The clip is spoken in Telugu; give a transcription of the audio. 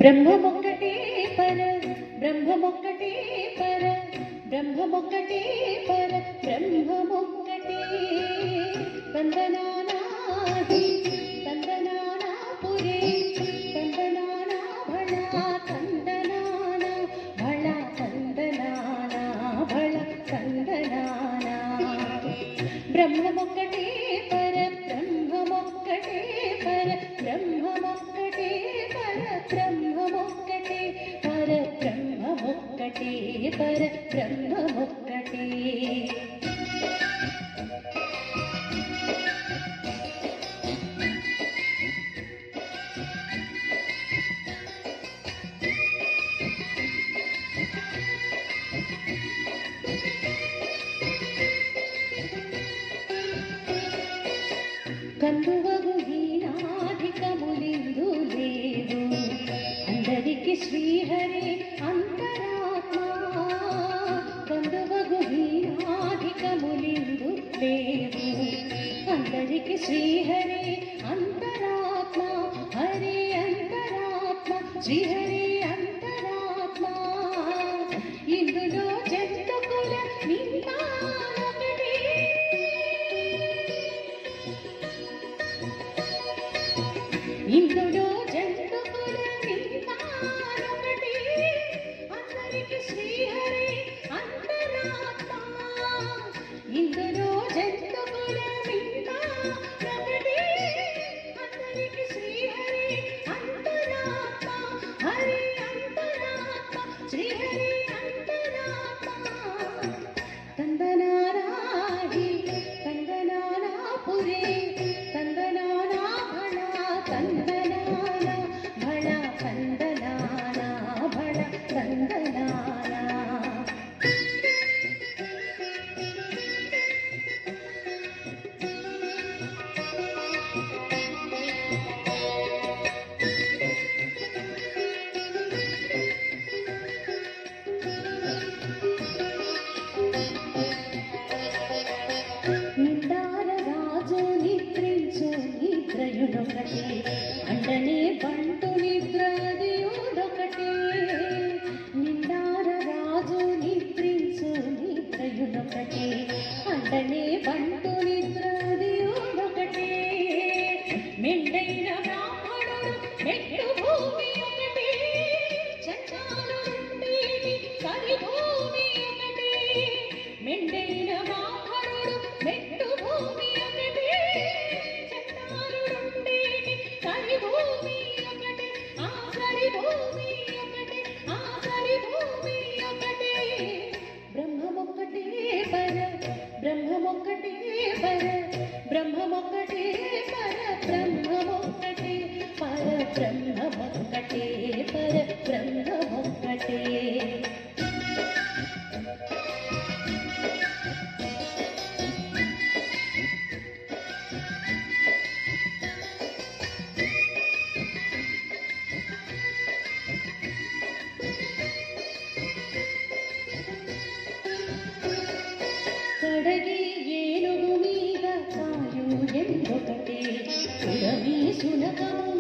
బ్రహ్మమొక్కటే పర బ్రహ్మమొక్కటే పర బ్రహ్మమొక్కటే పర బ్రహ్మమొక్కటే తందనానాహి తందనానాపురే తందనానా భళ తందనానా భళ తందనానా భళ తందనానా బ్రహ్మమొక్కటే పర బ్రహ్మమొక్కటే పర బ్రహ్మమొక్కటే పర బ్రహ్మమొక్కటే పర బ్రహ్మమొక్కటే పర బ్రహ్మమొక్కటే కందువగు హీనాధికములిందు లేవు అందరికి శ్రీహరి అంతరాత్మ కందువగు హీనాధికములిందు లేవు అందరికి శ్రీహరి అంతరాత్మ హరి అంతరాత్మ శ్రీహరి అంతరాత్మ ఇందులో జంతుకుల నిందానొకటి ఇందులో జంతుకుల నిందానొకటి అందరికి శ్రీహరి అంతరాత్మ ఇందులో జంతుకుల నిందానొకటి అందరికి శ్రీహరి అంతరాత్మ హరి అంతరాత్మ శ్రీహరి అంతరాత్మ తందనారాహి తందనానాపురే తందనానా భళ తందనానా భళ తందనానా భళ తందనానా నిండార రాజు నిద్రించు నిద్రయుడొకటి అండనే బంటు నిద్ర అదియుడొకటి నిండార రాజు నిద్రించు నిద్రయుడొకటి అండనే బంటు నిద్ర అదియుడొకటి మెండైన బ్రాహ్మణుడు మెట్టు భూమి ఒకటి చంచాలుండేటి కరి భూమి ఒకటి మెండైన బ్రాహ్మణుడు మెట్టు భూమి ఒకటి చంచాలుండేటి కరి భూమి ఒకటి ఆ కరి భూమి ఒకటి ఆ కరి భూమి ఒకటి బ్రహ్మమొక్కటే పర బ్రహ్మమొక్కటే పర బ్రహ్మమొక్కటే పర బ్రహ్మమొక్కటే పర బ్రహ్మమొక్కటే పర బ్రహ్మమొక్కటే కడగి ఏనుగు మీద కాయు ఎందొకటి ఉడమి సునకము